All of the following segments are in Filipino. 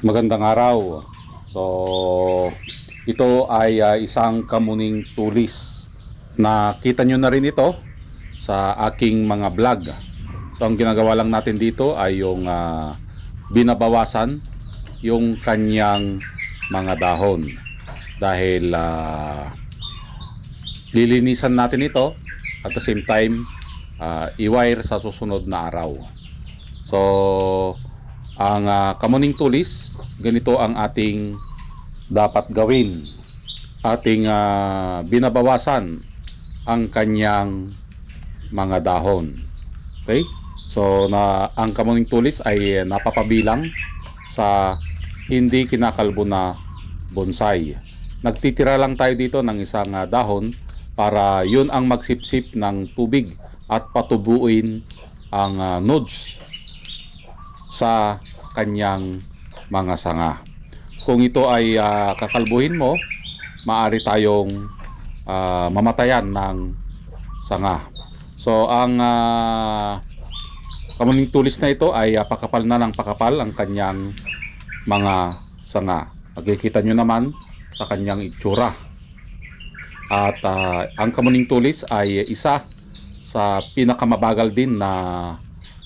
Magandang araw. So, ito ay isang kamuning tulis na kita nyo na rin ito sa aking mga vlog. So, ang ginagawa lang natin dito ay yung binabawasan yung kanyang mga dahon dahil lilinisan natin ito at the same time i-wire sa susunod na araw. So, ang kamuning tulis, ganito ang ating dapat gawin. Ating binabawasan ang kanyang mga dahon. Okay? So, ang kamuning tulis ay napapabilang sa hindi kinakalbo na bonsai. Nagtitira lang tayo dito ng isang dahon para yun ang magsipsip ng tubig at patubuin ang nodes sa kanyang mga sanga. Kung ito ay kakalbuhin mo, maaari tayong mamatayan ng sanga. So ang kamuning tulis na ito ay pakapal na ng pakapal ang kanyang mga sanga. Makikita nyo naman sa kanyang itsura. At ang kamuning tulis ay isa sa pinakamabagal din na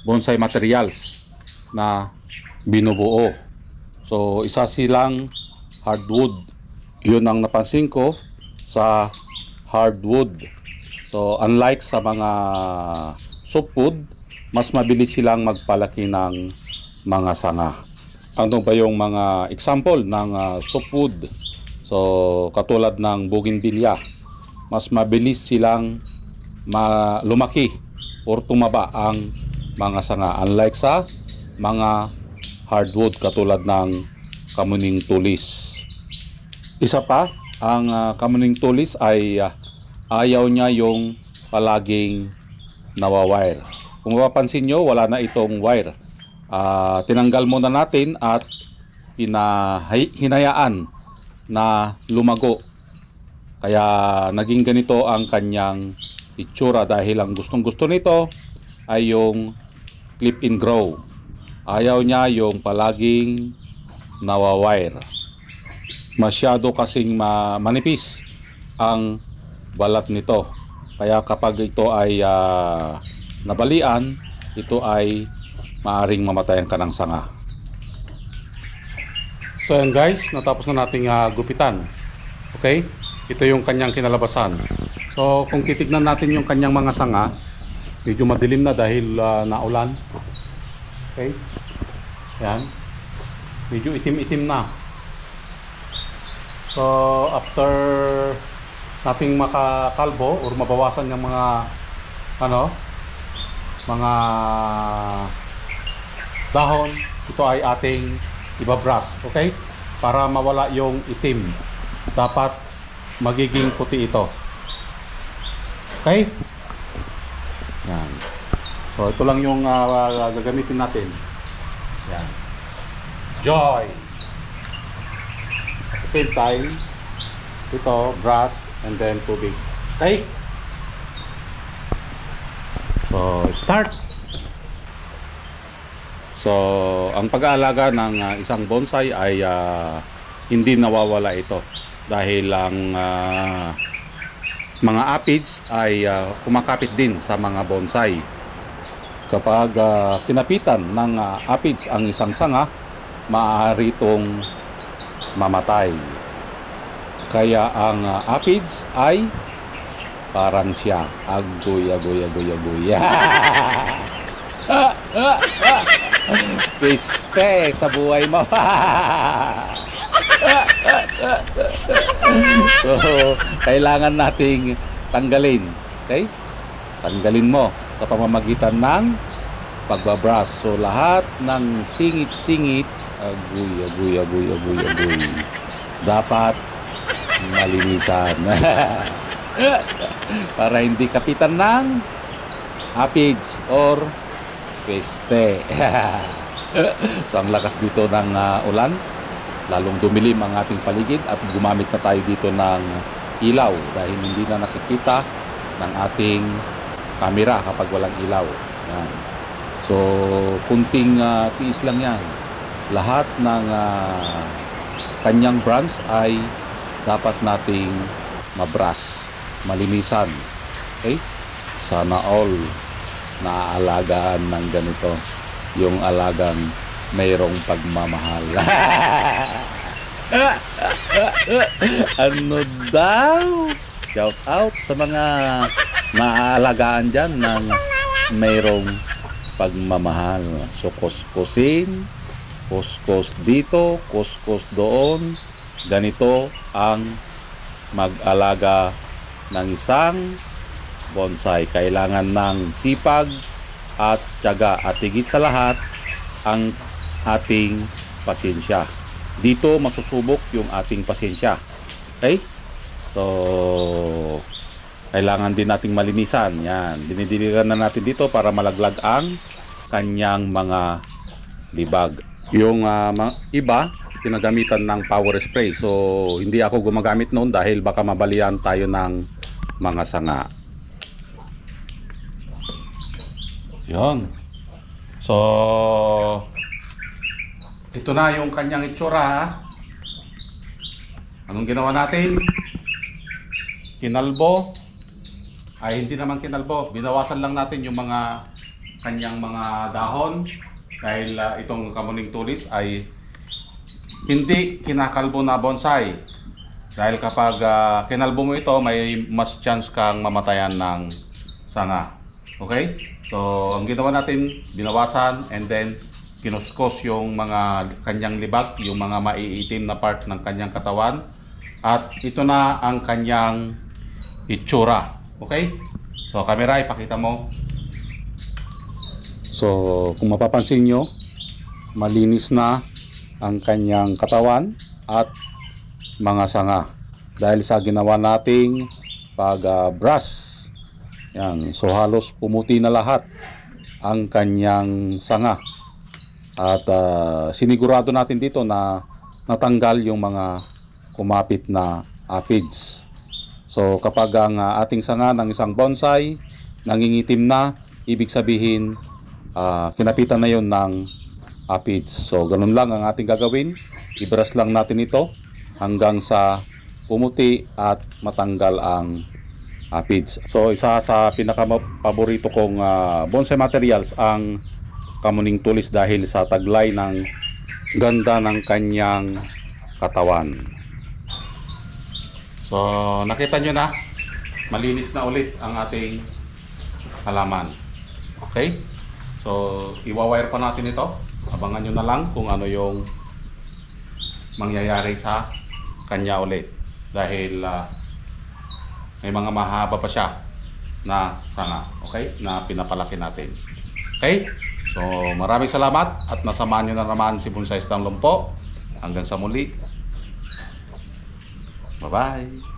bonsai materials na binubuo. So isa silang hardwood. Yun ang napansin ko sa hardwood. So unlike sa mga softwood, mas mabilis silang magpalaki ng mga sanga. Ano ba yung mga example ng softwood? So katulad ng bougainvillea, mas mabilis silang lumaki or tumaba ang mga sanga, unlike sa mga hardwood katulad ng kamuning tulis. Isa pa, ang kamuning tulis ay ayaw niya yung palaging nawawire. Kung mapapansin nyo, wala na itong wire. Tinanggal muna natin at hinayaan na lumago. Kaya naging ganito ang kanyang itsura dahil ang gustong gusto nito ay yung clip and grow. Ayaw niya yung palaging nawawire. Masyado kasing manipis ang balat nito. Kaya kapag ito ay nabalian, ito ay maaring mamatayan ka ng sanga. So yan guys, natapos na nating gupitan. Okay? Ito yung kanyang kinalabasan. So kung titignan natin yung kanyang mga sanga, medyo madilim na dahil naulan. Okay? Yan. Medyo itim-itim na. So, after nating makakalbo or mabawasan yung mga mga dahon, ito ay ating ibabrush. Okay? Para mawala yung itim. Dapat magiging puti ito. Okay? Yan. So ito lang yung gagamitin natin. Yan. Joy. At the same time, ito, brush, and then tubig. Okay? So, start. So, ang pag-aalaga ng isang bonsai ay hindi nawawala ito. Dahil ang mga aphids ay kumakapit din sa mga bonsai. Kapag kinapitan ng aphids ang isang sanga, maaari itong mamatay. Kaya ang aphids ay parang siya, agoy. Piste sa buhay mo. So, kailangan nating tanggalin. Okay? Tanggalin mo sa pamamagitan ng pagbabrush. So, lahat ng singit-singit, agoy. Dapat malinisan. Para hindi kapitan ng aphids or peste. So, ang lakas dito ng ulan. Lalong dumilim ang ating paligid at gumamit na tayo dito ng ilaw dahil hindi na nakikita ng ating camera kapag walang ilaw. Yan. So, kunting tiis lang yan. lahat ng kanyang branch ay dapat nating mabrush, malinisan. Okay? Sana all naaalagaan ng ganito yung alagang mayroong pagmamahal. Ano daw? Shout out sa mga naaalagaan dyan ng mayroong pagmamahal. So kuskusin, kuskus dito, kuskus doon. Ganito ang mag-alaga ng isang bonsai. Kailangan ng sipag at tiyaga, at higit sa lahat ang ating pasensya. Dito masusubok yung ating pasensya. Okay? So kailangan din nating malinisan. Yan, dinidiligan na natin dito para malaglag ang kanyang mga libag. Yung iba pinagamitan ng power spray. So hindi ako gumagamit noon dahil baka mabalian tayo ng mga sanga. Yun. So ito na yung kanyang itsura. Anong ginawa natin? Kinalbo. Ay hindi naman kinalbo. Binawasan lang natin yung mga kanyang mga dahon. Dahil itong kamuning tulis ay hindi kinakalbo na bonsai. Dahil kapag kinalbo mo ito, may mas chance kang mamatayan ng sanga. Okay? So, ang ginawa natin, binawasan and then kinuskos yung mga kanyang libag, yung mga maiitim na part ng kanyang katawan. At ito na ang kanyang itsura. Okay? So, camera, ipakita mo. So, kung mapapansin nyo, malinis na ang kanyang katawan at mga sanga dahil sa ginawa nating pag-brush. Yan, so halos pumuti na lahat ang kanyang sanga at sinigurado natin dito na natanggal yung mga kumapit na aphids. So kapag ang ating sanga ng isang bonsai nangingitim na, ibig sabihin kinapitan na yon ng aphids. So ganun lang ang ating gagawin, i-brush lang natin ito hanggang sa pumuti at matanggal ang aphids. So isa sa pinaka-paborito kong bonsai materials ang kamuning tulis dahil sa taglay ng ganda ng kanyang katawan. So nakita nyo na, malinis na ulit ang ating halaman. Okay? So iwa-wire pa natin ito. Abangan nyo na lang kung ano yung mangyayari sa kanya ulit. Dahil may mga mahaba pa siya na sanga. Okay? Na pinapalaki natin. Okay? So maraming salamat at nasamahan nyo na naman si Bonsai Stamlon po. Hanggang sa muli. Bye-bye.